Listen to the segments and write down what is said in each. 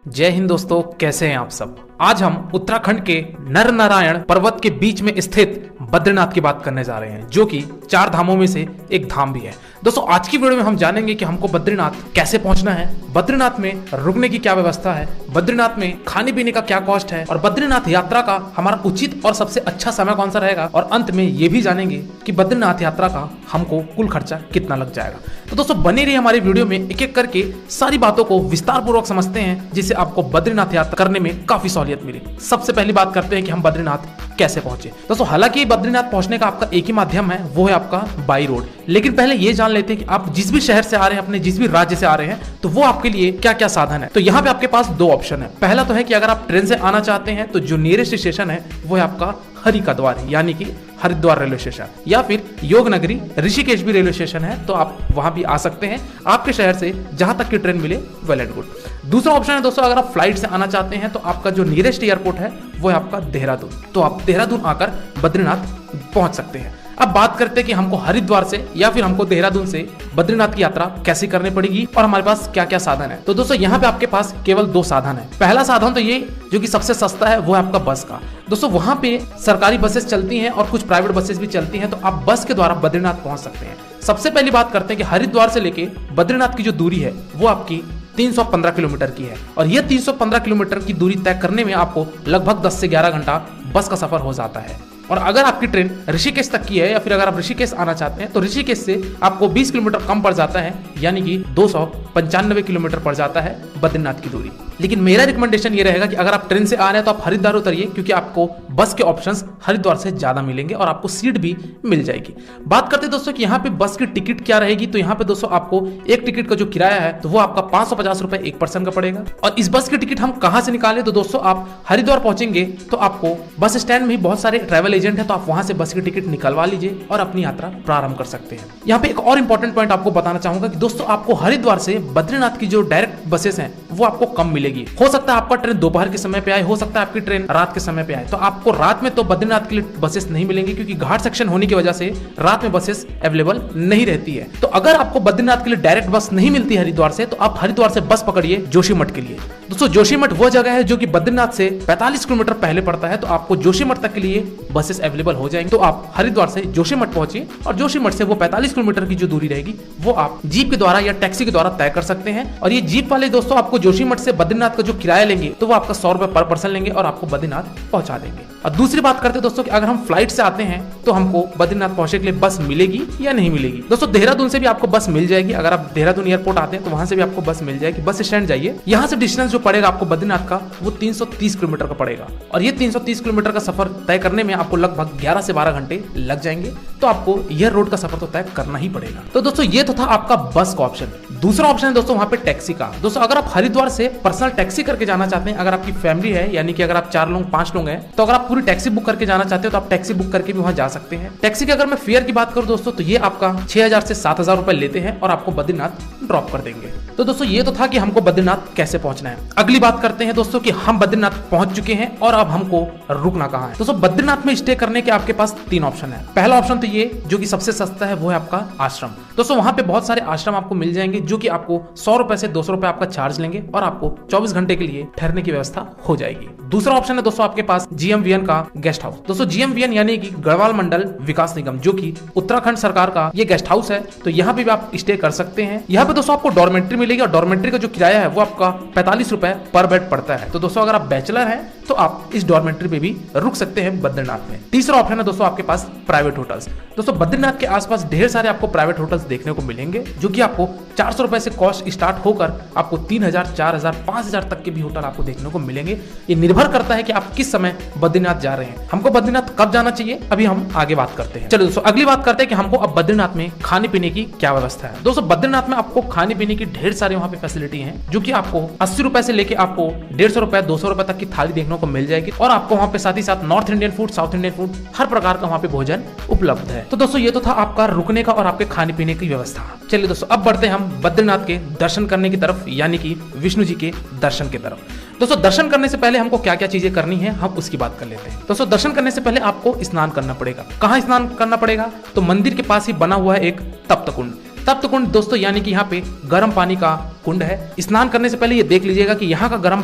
जय हिंद दोस्तों, कैसे हैं आप सब। आज हम उत्तराखंड के नर नारायण पर्वत के बीच में स्थित बद्रीनाथ की बात करने जा रहे हैं, जो कि 4 धामों में से एक धाम भी है। दोस्तों आज की वीडियो में हम जानेंगे कि हमको बद्रीनाथ कैसे पहुंचना है, बद्रीनाथ में रुकने की क्या व्यवस्था है, बद्रीनाथ में खाने पीने का क्या कॉस्ट है और बद्रीनाथ यात्रा का हमारा उचित और सबसे अच्छा समय कौन सा रहेगा। और अंत में ये भी जानेंगे कि बद्रीनाथ यात्रा का हमको कुल खर्चा कितना लग जाएगा। तो दोस्तों बने रहिए हमारी वीडियो में, एक एक करके सारी बातों को विस्तार पूर्वक समझते हैं, जिससे आपको बद्रीनाथ यात्रा करने में काफी सहूलियत मिले। सबसे पहली बात करते हैं कि हम बद्रीनाथ कैसे पहुंचे। दोस्तों हालांकि बद्रीनाथ पहुंचने का आपका एक ही माध्यम है, वो है आपका बाई रोड। लेकिन पहले ये जान लेते हैं कि आप जिस भी शहर से आ रहे हैं, अपने जिस भी राज्य से आ रहे हैं, तो वो आपके लिए क्या क्या साधन है। तो यहाँ पे आपके पास 2 ऑप्शन है। पहला तो है कि अगर आप ट्रेन से आना चाहते हैं तो जो नियरेस्ट स्टेशन है वो है आपका हरि का द्वार, यानी कि हरिद्वार रेलवे स्टेशन, या फिर योग नगरी ऋषिकेश भी रेलवे स्टेशन है, तो आप वहां भी आ सकते हैं आपके शहर से जहां तक की ट्रेन मिले, वेल एंड गुड। दूसरा ऑप्शन है दोस्तों, अगर आप फ्लाइट से आना चाहते हैं तो आपका जो नियरेस्ट एयरपोर्ट है वो है आपका देहरादून, तो आप देहरादून आकर बद्रीनाथ पहुंच सकते हैं। अब बात करते हैं कि हमको हरिद्वार से या फिर हमको देहरादून से बद्रीनाथ की यात्रा कैसे करनी पड़ेगी और हमारे पास क्या क्या साधन है। तो दोस्तों यहाँ पे आपके पास केवल 2 साधन है। पहला साधन तो ये जो कि सबसे सस्ता है वो है आपका बस का। दोस्तों वहां पे सरकारी बसेस चलती हैं और कुछ प्राइवेट बसेस भी चलती हैं, तो आप बस के द्वारा बद्रीनाथ पहुंच सकते हैं। सबसे पहली बात करते हैं कि हरिद्वार से लेके बद्रीनाथ की जो दूरी है वो आपकी 315 किलोमीटर की है, और ये 315 किलोमीटर की दूरी तय करने में आपको लगभग 10 से 11 घंटा बस का सफर हो जाता है। और अगर आपकी ट्रेन ऋषिकेश तक की है या फिर अगर आप ऋषिकेश आना चाहते हैं तो ऋषिकेश से आपको 20 किलोमीटर कम पड़ जाता है, यानी कि 295 किलोमीटर पड़ जाता है बद्रीनाथ की दूरी। लेकिन मेरा रिकमेंडेशन ये रहेगा कि अगर आप ट्रेन से आ रहे हैं तो आप हरिद्वार उतरिए, क्योंकि आपको बस के ऑप्शंस हरिद्वार से ज्यादा मिलेंगे और आपको सीट भी मिल जाएगी। बात करते हैं दोस्तों कि यहाँ पे बस की टिकट क्या रहेगी। तो यहाँ पे दोस्तों आपको एक टिकट का जो किराया है तो वो आपका 550 रुपए एक पर्सन का पड़ेगा। और इस बस की टिकट हम कहाँ से निकालें, तो दोस्तों आप हरिद्वार पहुंचेंगे तो आपको बस स्टैंड में बहुत सारे ट्रैवल एजेंट है, तो आप वहां से बस की टिकट निकलवा लीजिए और अपनी यात्रा प्रारंभ कर सकते हैं। यहाँ पे एक और इंपॉर्टेंट पॉइंट आपको बताना चाहूंगा कि दोस्तों आपको हरिद्वार से बद्रीनाथ की जो डायरेक्ट बसेस हैं वो आपको कम मिलेगी। हो सकता है आपका ट्रेन दोपहर के समय पे आए, हो सकता है आपकी ट्रेन रात के समय पे आए, तो आपको रात में तो बद्रीनाथ के लिए बसेस नहीं मिलेंगी, क्योंकि घाट सेक्शन होने की वजह से रात में बसेस अवेलेबल नहीं रहती है। तो अगर आपको बद्रीनाथ के लिए डायरेक्ट बस नहीं मिलती हरिद्वार से, तो आप हरिद्वार से बस पकड़िए जोशीमठ के लिए। दोस्तों जोशीमठ वो जगह है जो कि बद्रीनाथ से 45 किलोमीटर पहले पड़ता है, तो आपको जोशीमठ तक के लिए बसेस अवेलेबल हो जाएंगे। तो आप हरिद्वार से जोशीमठ पहुंचिए और जोशीमठ से वो 45 किलोमीटर की जो दूरी रहेगी वो आप जीप के द्वारा या टैक्सी के द्वारा तय कर सकते हैं। और ये जीप वाले दोस्तों आपको जोशीमठ से बद्रीनाथ का जो किराया लेंगे तो वो आपका 100 रुपए पर पर्सन लेंगे और आपको बद्रीनाथ पहुंचा देंगे। और दूसरी बात करते हैं दोस्तों कि अगर हम फ्लाइट से आते हैं तो हमको बद्रीनाथ पहुंचने के लिए बस मिलेगी या नहीं मिलेगी। दोस्तों देहरादून से भी आपको बस मिल जाएगी। अगर आप देहरादून एयरपोर्ट आते हैं तो वहां से भी आपको बस मिल जाएगी। बस स्टैंड जाइए, यहाँ से डिस्टेंस जो पड़ेगा आपको बद्रीनाथ का वो 330 किलोमीटर का पड़ेगा, और ये 330 किलोमीटर का सफर तय करने में आपको लगभग 11 से 12 घंटे लग जाएंगे। तो आपको यह रोड का सफर तो तय करना ही पड़ेगा। तो दोस्तों ये तो था आपका बस का ऑप्शन। दूसरा ऑप्शन है दोस्तों वहां पे टैक्सी का। दोस्तों अगर आप हरिद्वार से पर्सनल टैक्सी करके जाना चाहते हैं, अगर आपकी फैमिली है, यानी कि अगर आप 4 लोग 5 लोग हैं, तो अगर आप पूरी टैक्सी बुक करके जाना चाहते हो तो आप टैक्सी बुक करके भी वहां जा सकते हैं। टैक्सी की अगर मैं फेयर की बात करूं दोस्तों तो ये आपका 6000 से 7000 रुपए लेते हैं और आपको बद्रीनाथ ड्रॉप कर देंगे। तो दोस्तों ये तो था कि हमको बद्रीनाथ कैसे पहुंचना है। अगली बात करते हैं दोस्तों कि हम बद्रीनाथ पहुंच चुके हैं और अब हमको रुकना कहाँ है। दोस्तों बद्रीनाथ में स्टे करने के आपके पास 3 ऑप्शन है। पहला ऑप्शन तो ये जो कि सबसे सस्ता है वो है आपका आश्रम। दोस्तों वहां पे बहुत सारे आश्रम आपको मिल जाएंगे जो कि आपको 100 रुपए से 200 रुपए आपका चार्ज लेंगे और आपको 24 घंटे के लिए ठहरने की व्यवस्था हो जाएगी। दूसरा ऑप्शन है दोस्तों आपके पास GMVN का गेस्ट हाउस। दोस्तों GMVN यानी कि गढ़वाल मंडल विकास निगम, जो कि उत्तराखंड सरकार का ये गेस्ट हाउस है, तो यहाँ पे भी आप स्टे कर सकते हैं। यहाँ पे दोस्तों आपको डॉर्मेट्री मिलेगी और डॉर्मेट्री का जो किराया है वो आपका 45 रुपए पर बेड पड़ता है। तो दोस्तों अगर आप बैचलर हैं तो आप इस डॉर्मेट्री पे भी रुक सकते हैं बद्रीनाथ में। तीसरा ऑप्शन है दोस्तों आपके पास प्राइवेट होटल्स। दोस्तों बद्रीनाथ के आसपास ढेर सारे आपको प्राइवेट होटल्स देखने को मिलेंगे, जो कि आपको 400 रुपए से कॉस्ट स्टार्ट होकर आपको 3000, 4000, 5000 तक के भी होटल आपको देखने को मिलेंगे। ये निर्भर करता है कि आप किस समय बद्रीनाथ जा रहे हैं। हमको बद्रीनाथ कब जाना चाहिए अभी हम आगे बात करते हैं। चलो दोस्तों अगली बात करते हैं कि हमको अब बद्रीनाथ में खाने पीने की क्या व्यवस्था है। दोस्तों बद्रीनाथ में आपको खाने पीने की ढेर सारे वहाँ पे फैसिलिटी है, जो कि आपको 80 रुपए से लेके आपको 150 रुपए 200 रुपए तक की थाली देखने को मिल जाएगी। और आपको वहाँ पे साथ ही साथ north Indian food, south Indian food, हर प्रकार का वहाँ पे भोजन उपलब्ध है। तो दोस्तों ये तो था आपका रुकने का और आपके खाने पीने की व्यवस्था। चलिए दोस्तों अब बढ़ते हैं हम बद्रीनाथ के दर्शन करने की तरफ, यानी कि विष्णु जी के दर्शन की तरफ। दोस्तों दर्शन करने से पहले हमको क्या क्या चीजें करनी है हम उसकी बात कर लेते हैं। दोस्तों दर्शन करने से पहले आपको स्नान करना पड़ेगा। कहाँ स्नान करना पड़ेगा, तो मंदिर के पास ही बना हुआ है एक तप्त कुंड। तप्त कुंड दोस्तों यानी कि यहाँ पे गर्म पानी का कुंड है। स्नान करने से पहले ये देख लीजिएगा कि यहाँ का गर्म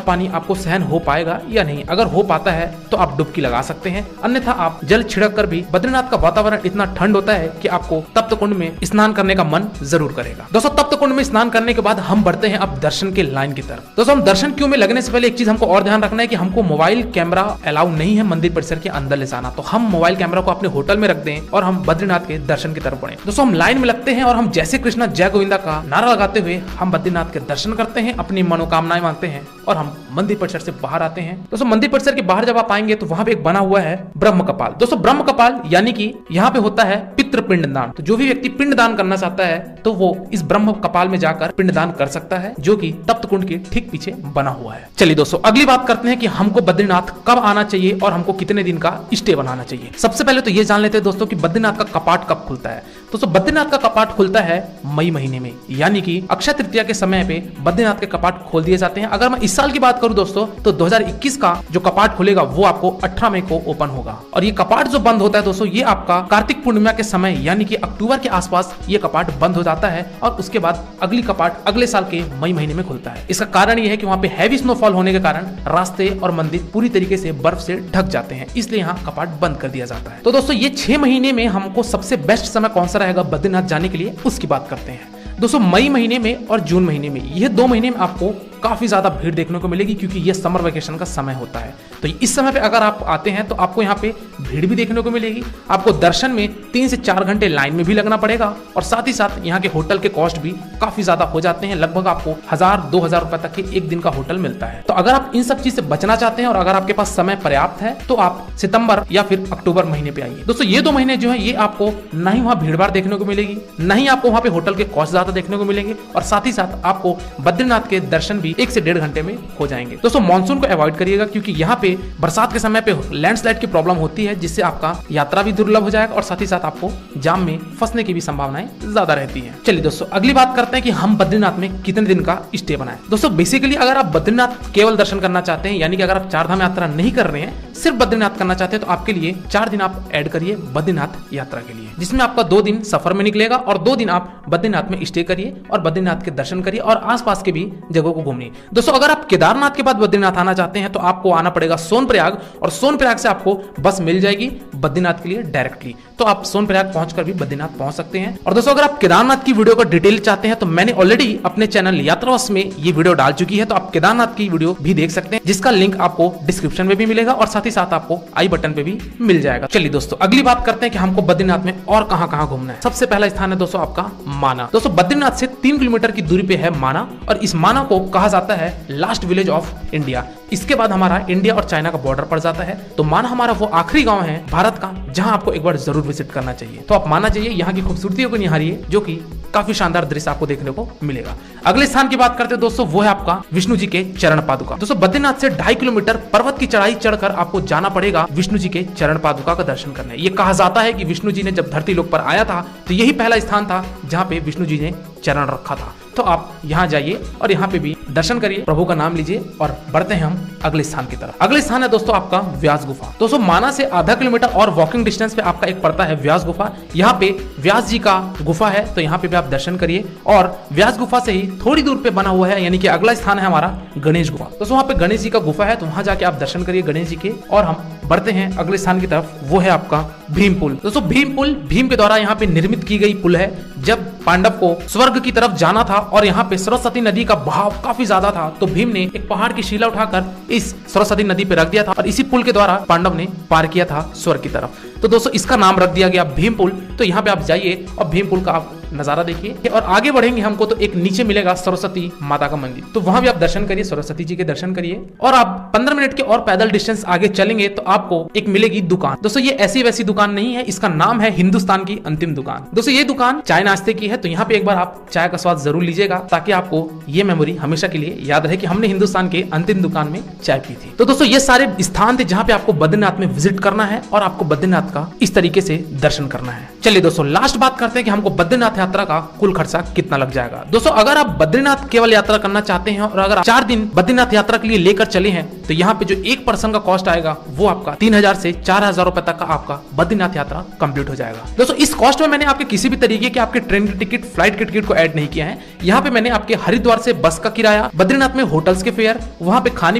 पानी आपको सहन हो पाएगा या नहीं। अगर हो पाता है तो आप डुबकी लगा सकते हैं, अन्यथा आप जल छिड़क कर भी। बद्रीनाथ का वातावरण इतना ठंड होता है कि आपको तप्त कुंड में स्नान करने का मन जरूर करेगा। दोस्तों तप्त कुंड में स्नान करने के बाद हम बढ़ते हैं अब दर्शन के लाइन की तरफ। दोस्तों हम दर्शन क्यू में लगने से पहले एक चीज हमको और ध्यान रखना है कि हमको मोबाइल कैमरा अलाउ नहीं है मंदिर परिसर के अंदर ले जाना। तो हम मोबाइल कैमरा को अपने होटल में रख दें और हम बद्रीनाथ के दर्शन की तरफ बढ़े। दोस्तों हम लाइन में लगते हैं और हम जैसे कृष्णा जय गोविंदा का नारा लगाते हुए हम बद्रीनाथ के दर्शन करते हैं, अपनी मनोकामनाएं मांगते हैं और हम मंदिर परिसर से बाहर आते हैं। दोस्तों मंदिर परिसर के बाहर जब आप आएंगे तो वहां पे एक बना हुआ है ब्रह्म कपाल। दोस्तों ब्रह्म कपाल यानी कि यहाँ पे होता है पितृ पिंडदान। तो जो भी व्यक्ति पिंडदान करना चाहता है तो वो इस ब्रह्म कपाल में जाकर पिंडदान कर सकता है, जो कि तप्त कुंड के ठीक पीछे बना हुआ है। चलिए दोस्तों अगली बात करते हैं कि हमको बद्रीनाथ कब आना चाहिए और हमको कितने दिन का स्टे बनाना चाहिए। सबसे पहले तो ये जान लेते हैं दोस्तों कि बद्रीनाथ का कपाट कब खुलता है। दोस्तों बद्रीनाथ का कपाट खुलता है मई महीने में, यानी कि अक्षय तृतीया के समय पे बद्रीनाथ के कपाट खोल दिए जाते हैं। अगर मैं इस साल की बात करूं दोस्तों तो 2021 का जो कपाट खुलेगा वो आपको 18 मई को ओपन होगा। और ये कपाट जो बंद होता है दोस्तों ये आपका कार्तिक पूर्णिमा के समय यानी कि अक्टूबर के आसपास ये कपाट बंद हो जाता है और उसके बाद अगली कपाट अगले साल के मई महीने में खुलता है। इसका कारण ये है कि वहाँ पे हैवी स्नोफॉल होने के कारण रास्ते और मंदिर पूरी तरीके से बर्फ से ढक जाते हैं, इसलिए यहाँ कपाट बंद कर दिया जाता है। तो दोस्तों ये 6 महीने में हमको सबसे बेस्ट समय कौन सा रहेगा बद्रीनाथ जाने के लिए उसकी बात करते हैं। दोस्तों मई महीने में और जून महीने में ये 2 महीने में आपको काफी ज्यादा भीड़ देखने को मिलेगी, क्योंकि ये समर वेकेशन का समय होता है। तो इस समय पे अगर आप आते हैं तो आपको यहाँ पे भीड़ भी देखने को मिलेगी। आपको दर्शन में 3 से 4 घंटे लाइन में भी लगना पड़ेगा और साथ ही साथ यहाँ के होटल के कॉस्ट भी काफी ज्यादा हो जाते हैं। लगभग आपको 1000-2000 रुपए तक के एक दिन का होटल मिलता है। तो अगर आप इन सब चीज से बचना चाहते हैं और अगर आपके पास समय पर्याप्त है तो आप सितंबर या फिर अक्टूबर महीने पे आइए। दोस्तों ये 2 महीने जो है ये आपको न ही वहाँ भीड़ भाड़ देखने को मिलेगी, न ही आपको वहाँ पे होटल के कॉस्ट ज्यादा देखने को मिलेंगे और साथ ही साथ आपको बद्रीनाथ के दर्शन भी 1 से 1.5 घंटे में हो जाएंगे। दोस्तों मॉनसून को अवॉइड करिएगा, क्योंकि यहाँ पे बरसात के समय पे लैंडस्लाइड की प्रॉब्लम होती है, जिससे आपका यात्रा भी दुर्लभ हो जाएगा और साथ ही साथ आपको जाम में फंसने की भी संभावनाएं ज्यादा रहती है। चलिए दोस्तों अगली बात करते हैं कि हम बद्रीनाथ में कितने दिन का स्टे बनाएं। दोस्तों बेसिकली अगर आप बद्रीनाथ केवल दर्शन करना चाहते हैं, यानी कि अगर आप 4 धाम यात्रा नहीं कर रहे हैं, सिर्फ बद्रीनाथ करना चाहते हैं, तो आपके लिए 4 दिन आप ऐड करिए बद्रीनाथ यात्रा के लिए, जिसमें आपका 2 दिन सफर में निकलेगा और 2 दिन आप बद्रीनाथ में स्टे करिए और बद्रीनाथ के दर्शन करिए और आसपास के भी जगहों को घूमिए। दोस्तों अगर आप केदारनाथ के बाद बद्रीनाथ आना चाहते हैं तो आपको आना पड़ेगा सोनप्रयाग और सोनप्रयाग से आपको बस मिल जाएगी बद्रीनाथ के लिए डायरेक्टली, तो आप सोनप्रयाग पहुंचकर भी बद्रीनाथ पहुंच सकते हैं। और दोस्तों अगर आप केदारनाथ की वीडियो का डिटेल चाहते हैं तो मैंने ऑलरेडी अपने चैनल यात्रावश में ये वीडियो डाल चुकी है, तो आप केदारनाथ की वीडियो भी देख सकते हैं, जिसका लिंक आपको डिस्क्रिप्शन में भी मिलेगा और साथ ही साथ आपको आई बटन पे भी मिल जाएगा। चलिए दोस्तों अगली बात करते हैं कि हमको बद्रीनाथ में और कहां घूमना है। सबसे पहला स्थान है दोस्तों आपका माना। दोस्तों बद्रीनाथ से 3 किलोमीटर की दूरी पे है माना और इस माना को कहा जाता है लास्ट विलेज ऑफ इंडिया। इसके बाद हमारा इंडिया और चाइना का बॉर्डर पड़ जाता है, तो माना हमारा वो आखिरी गांव है भारत का जहां आपको एक बार जरूर विजिट करना चाहिए। तो आप माना जाइए, यहाँ की खूबसूरतियों को निहारिए, जो कि काफी शानदार दृश्य आपको देखने को मिलेगा। अगले स्थान की बात करते हैं दोस्तों, वो है आपका विष्णु जी के चरण पादुका। दोस्तों बद्रीनाथ से 2.5 किलोमीटर पर्वत की चढ़ाई चढ़कर आपको जाना पड़ेगा विष्णु जी के चरण पादुका का दर्शन करने। ये कहा जाता है कि विष्णु जी ने जब धरती लोक पर आया था तो यही पहला स्थान था जहाँ पे विष्णु जी ने चरण रखा था। तो आप यहाँ जाइए और यहाँ पे भी दर्शन करिए, प्रभु का नाम लीजिए और बढ़ते हैं हम अगले स्थान की तरफ। अगले स्थान है दोस्तों आपका व्यास गुफा। दोस्तों माना से आधा किलोमीटर और वॉकिंग डिस्टेंस पे आपका एक पड़ता है व्यास गुफा। यहाँ पे व्यास जी का गुफा है, तो यहाँ पे भी आप दर्शन करिए। और व्यास गुफा से ही थोड़ी दूर पे बना हुआ है, यानी कि अगला स्थान है हमारा गणेश गुफा। दोस्तों वहाँ पे गणेश जी का गुफा है, तो वहां जाके आप दर्शन करिए गणेश जी के। और हम बढ़ते हैं अगले स्थान की तरफ, वो है आपका भीम पुल। दोस्तों भीम पुल भीम के द्वारा यहाँ पे निर्मित की गई पुल है। जब पांडव को स्वर्ग की तरफ जाना था और यहाँ पे सरस्वती नदी का बहाव काफी ज्यादा था, तो भीम ने एक पहाड़ की शिला उठाकर इस सरस्वती नदी पे रख दिया था और इसी पुल के द्वारा पांडव ने पार किया था स्वर्ग की तरफ। तो दोस्तों इसका नाम रख दिया गया भीम पुल। तो यहाँ पे आप जाइए और भीम पुल का आप नजारा देखिए। और आगे बढ़ेंगे हमको तो एक नीचे मिलेगा सरस्वती माता का मंदिर, तो वहां भी आप दर्शन करिए, सरस्वती जी के दर्शन करिए। और आप 15 मिनट के और पैदल डिस्टेंस आगे चलेंगे तो आपको एक मिलेगी दुकान। दोस्तों ये ऐसी वैसी दुकान नहीं है, इसका नाम है हिंदुस्तान की अंतिम दुकान। दोस्तों ये दुकान चाय नाश्ते की है, तो यहाँ पे एक बार आप चाय का स्वाद जरूर लीजिएगा, ताकि आपको ये मेमोरी हमेशा के लिए याद रहे कि हमने हिंदुस्तान के अंतिम दुकान में चाय पी थी। तो दोस्तों ये सारे स्थान थे जहाँ पे आपको बद्रीनाथ में विजिट करना है और आपको बद्रीनाथ का इस तरीके से दर्शन करना है। चलिए दोस्तों लास्ट बात करते हैं कि हमको बद्रीनाथ बद्रीनाथ यात्रा का कुल खर्चा कितना लग जाएगा। दोस्तों अगर आप बद्रीनाथ केवल यात्रा करना चाहते हैं और अगर आप 4 दिन बद्रीनाथ यात्रा के लिए लेकर चले हैं तो यहाँ पे जो एक पर्सन का कॉस्ट आएगा वो आपका 3000 से 4000 रुपए तक का आपका बद्रीनाथ यात्रा कंप्लीट हो जाएगा। दोस्तों इस कॉस्ट में मैंने आपके किसी भी तरीके के आपके ट्रेन की टिकट, फ्लाइट की टिकट को ऐड नहीं किया है। यहाँ पे मैंने आपके हरिद्वार से बस का किराया, बद्रीनाथ में होटल्स के फेयर, वहां पे खाने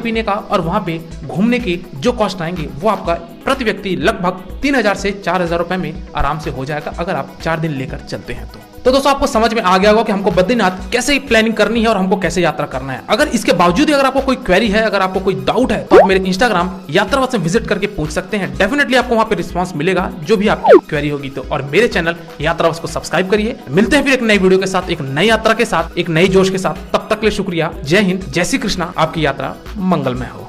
पीने का और वहां पे घूमने के जो कॉस्ट आएंगे वो आपका प्रति व्यक्ति लगभग 3000 से 4000 रुपए में आराम से हो जाएगा अगर आप 4 दिन लेकर चलते हैं तो दोस्तों आपको समझ में आ गया होगा कि हमको बद्रीनाथ कैसे प्लानिंग करनी है और हमको कैसे यात्रा करना है। अगर इसके बावजूद अगर आपको कोई क्वेरी है, अगर आपको कोई डाउट है तो आप मेरे इंस्टाग्राम यात्रावत से विजिट करके पूछ सकते हैं। डेफिनेटली आपको वहां पे रिस्पांस मिलेगा जो भी आपकी क्वेरी होगी तो। और मेरे चैनल यात्रावत को सब्सक्राइब करिए। मिलते हैं फिर एक नई वीडियो के साथ, एक नई यात्रा के साथ, एक नई जोश के साथ। तब तक के लिए शुक्रिया। जय हिंद, जय श्री कृष्णा। आपकी यात्रा मंगलमय हो।